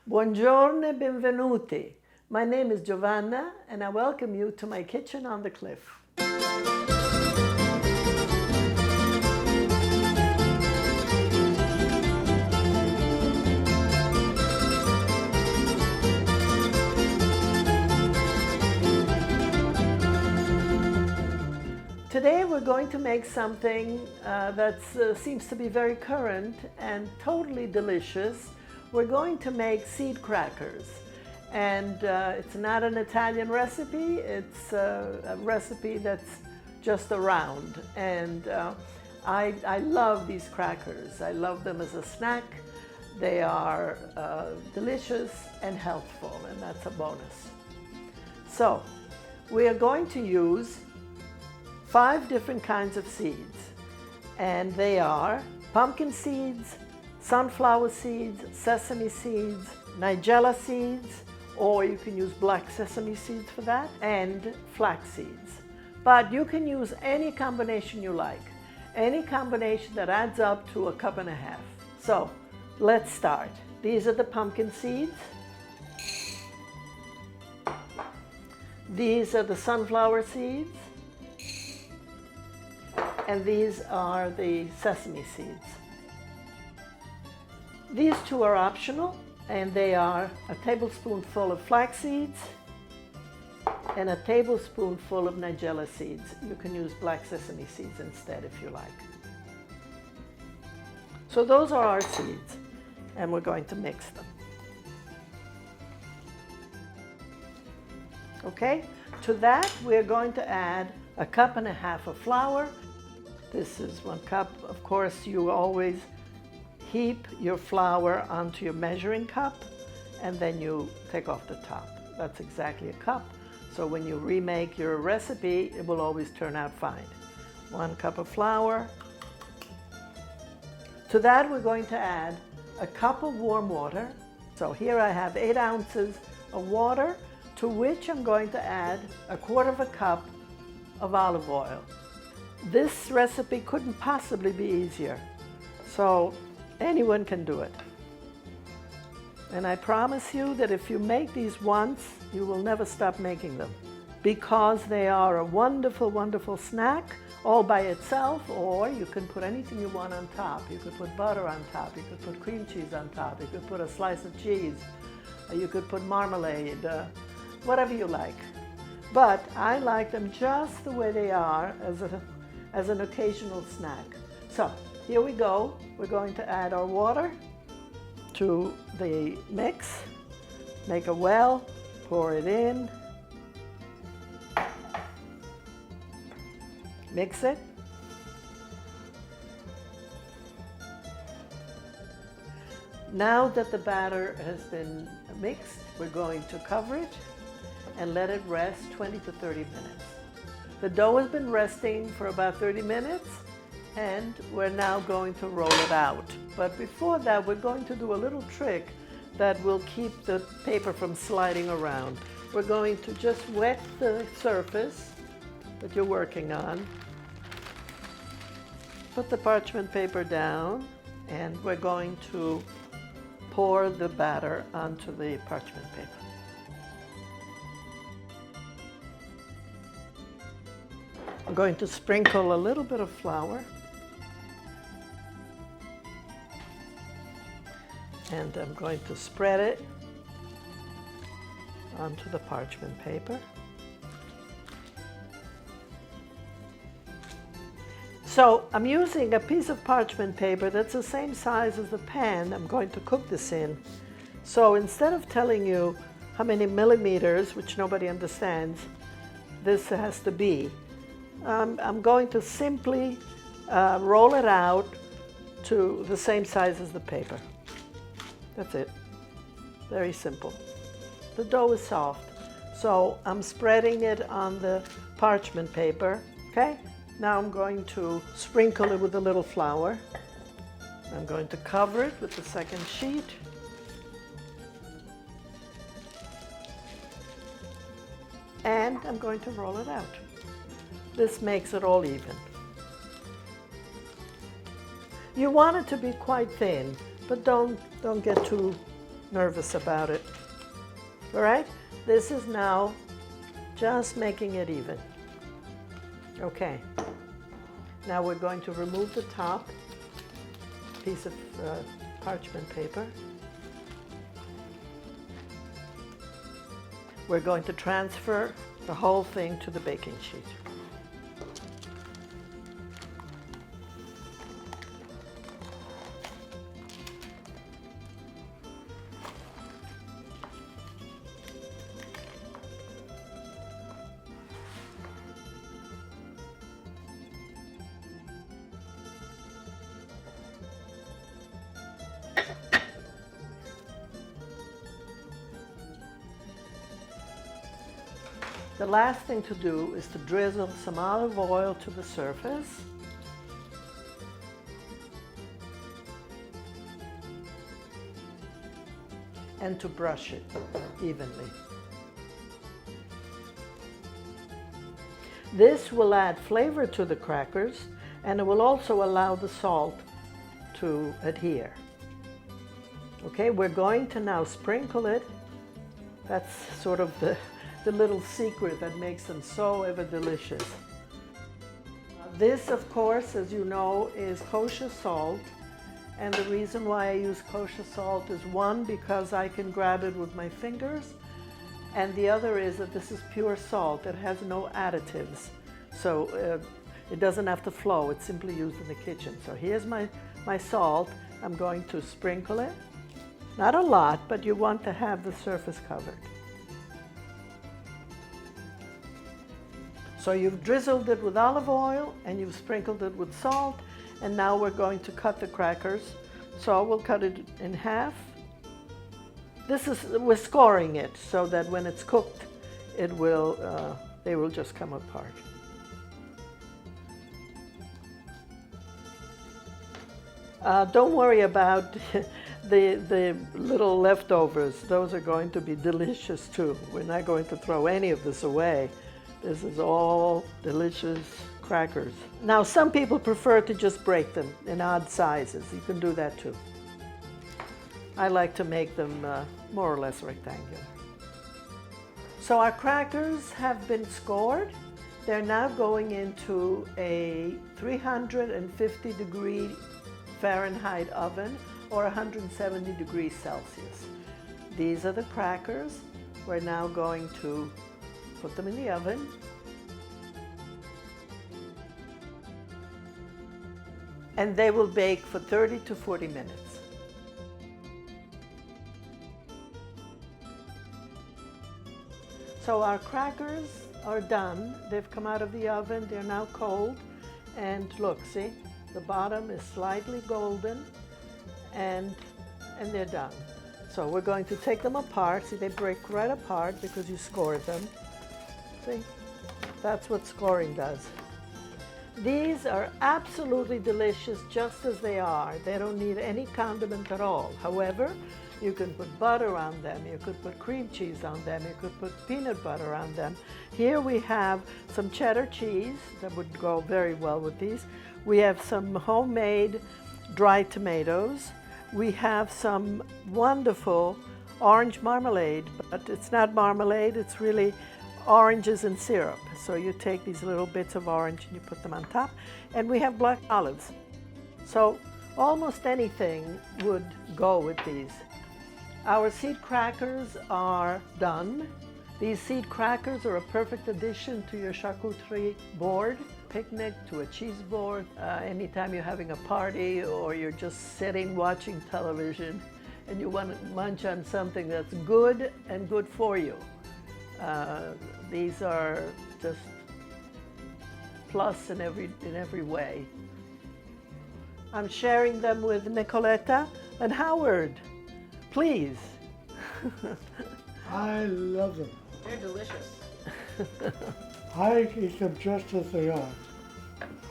Buongiorno e benvenuti. My name is Giovanna and I welcome you to my kitchen on the cliff. Today we're going to make something that seems to be very current and totally delicious. We're going to make seed crackers. And it's not an Italian recipe, it's a recipe that's just around. And I love these crackers. I love them as a snack. They are delicious and healthful, and that's a bonus. So we are going to use 5 different kinds of seeds, and they are pumpkin seeds, sunflower seeds, sesame seeds, nigella seeds, or you can use black sesame seeds for that, and flax seeds. But you can use any combination you like, any combination that adds up to 1.5 cups. So let's start. These are the pumpkin seeds. These are the sunflower seeds. And these are the sesame seeds. These 2 are optional, and they are a tablespoonful of flax seeds and a tablespoonful of nigella seeds. You can use black sesame seeds instead if you like. So those are our seeds, and we're going to mix them. Okay, to that we're going to add 1.5 cups of flour. This is 1 cup. Of course, you always heap your flour onto your measuring cup, and then you take off the top. That's exactly 1 cup. So when you remake your recipe, it will always turn out fine. 1 cup of flour. To that, we're going to add 1 cup of warm water. So here I have 8 ounces of water, to which I'm going to add 1/4 cup of olive oil. This recipe couldn't possibly be easier, so anyone can do it. And I promise you that if you make these once, you will never stop making them, because they are a wonderful, wonderful snack all by itself, or you can put anything you want on top. You could put butter on top, you could put cream cheese on top, you could put a slice of cheese, you could put marmalade, whatever you like. But I like them just the way they are as an occasional snack. So here we go. We're going to add our water to the mix. Make a well, pour it in, mix it. Now that the batter has been mixed, we're going to cover it and let it rest 20 to 30 minutes. The dough has been resting for about 30 minutes, and we're now going to roll it out. But before that, we're going to do a little trick that will keep the paper from sliding around. We're going to just wet the surface that you're working on. Put the parchment paper down, and we're going to pour the batter onto the parchment paper. I'm going to sprinkle a little bit of flour, and I'm going to spread it onto the parchment paper. So I'm using a piece of parchment paper that's the same size as the pan I'm going to cook this in. So instead of telling you how many millimeters, which nobody understands, this has to be, I'm going to simply roll it out to the same size as the paper. That's it. Very simple. The dough is soft, so I'm spreading it on the parchment paper, okay? Now I'm going to sprinkle it with a little flour. I'm going to cover it with the second sheet. And I'm going to roll it out. This makes it all even. You want it to be quite thin, but don't get too nervous about it. All right, this is now just making it even. Okay, now we're going to remove the top piece of parchment paper. We're going to transfer the whole thing to the baking sheet. The last thing to do is to drizzle some olive oil to the surface. And to brush it evenly. This will add flavor to the crackers, and it will also allow the salt to adhere. Okay, we're going to now sprinkle it. That's sort of the little secret that makes them so ever delicious. This, of course, as you know, is kosher salt. And the reason why I use kosher salt is, one, because I can grab it with my fingers, and the other is that this is pure salt. It has no additives, so it doesn't have to flow. It's simply used in the kitchen. So here's my salt. I'm going to sprinkle it. Not a lot, but you want to have the surface covered. So you've drizzled it with olive oil and you've sprinkled it with salt, and now we're going to cut the crackers. So we'll cut it in half. We're scoring it so that when it's cooked, they will just come apart. Don't worry about the little leftovers. Those are going to be delicious too. We're not going to throw any of this away. This is all delicious crackers. Now, some people prefer to just break them in odd sizes. You can do that too. I like to make them more or less rectangular. So our crackers have been scored. They're now going into a 350-degree Fahrenheit oven or 170 degrees Celsius. These are the crackers. We're now going to put them in the oven. And they will bake for 30 to 40 minutes. So our crackers are done. They've come out of the oven. They're now cold. And look, see, the bottom is slightly golden, and they're done. So we're going to take them apart. See, they break right apart because you scored them. See, that's what scoring does. These are absolutely delicious just as they are. They don't need any condiment at all. However, you can put butter on them, you could put cream cheese on them, you could put peanut butter on them. Here we have some cheddar cheese that would go very well with these. We have some homemade dried tomatoes. We have some wonderful orange marmalade, but it's not marmalade, it's really oranges and syrup. So you take these little bits of orange and you put them on top. And we have black olives. So almost anything would go with these. Our seed crackers are done. These seed crackers are a perfect addition to your charcuterie board, picnic, to a cheese board, anytime you're having a party or you're just sitting watching television and you want to munch on something that's good and good for you. These are just plus in every way. I'm sharing them with Nicoletta and Howard. Please. I love them. They're delicious. I eat them just as they are.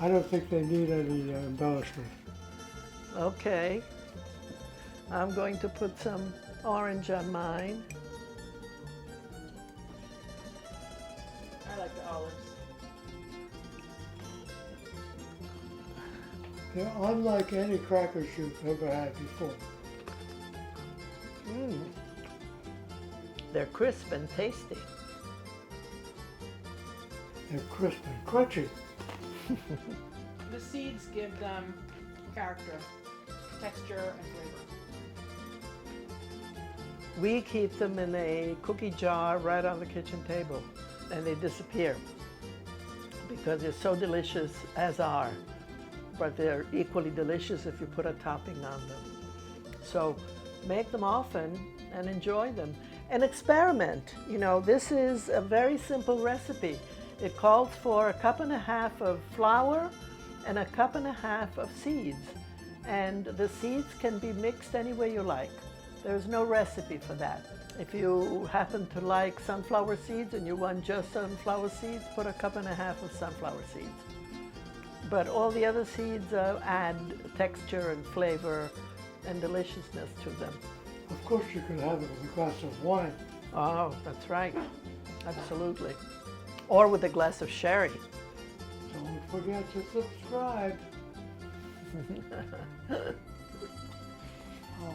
I don't think they need any embellishment. Okay. I'm going to put some orange on mine. I like the olives. They're unlike any crackers you've ever had before. They're crisp and tasty. They're crisp and crunchy. The seeds give them character, texture, and flavor. We keep them in a cookie jar right on the kitchen table, and they disappear because they're so delicious, as are, but they're equally delicious if you put a topping on them. So make them often and enjoy them. And experiment. You know, this is a very simple recipe. It calls for 1.5 cups of flour and 1.5 cups of seeds. And the seeds can be mixed any way you like. There's no recipe for that. If you happen to like sunflower seeds and you want just sunflower seeds, put 1.5 cups of sunflower seeds. But all the other seeds add texture and flavor and deliciousness to them. Of course, you can have it with a glass of wine. Oh, that's right. Absolutely. Or with a glass of sherry. Don't forget to subscribe. Oh.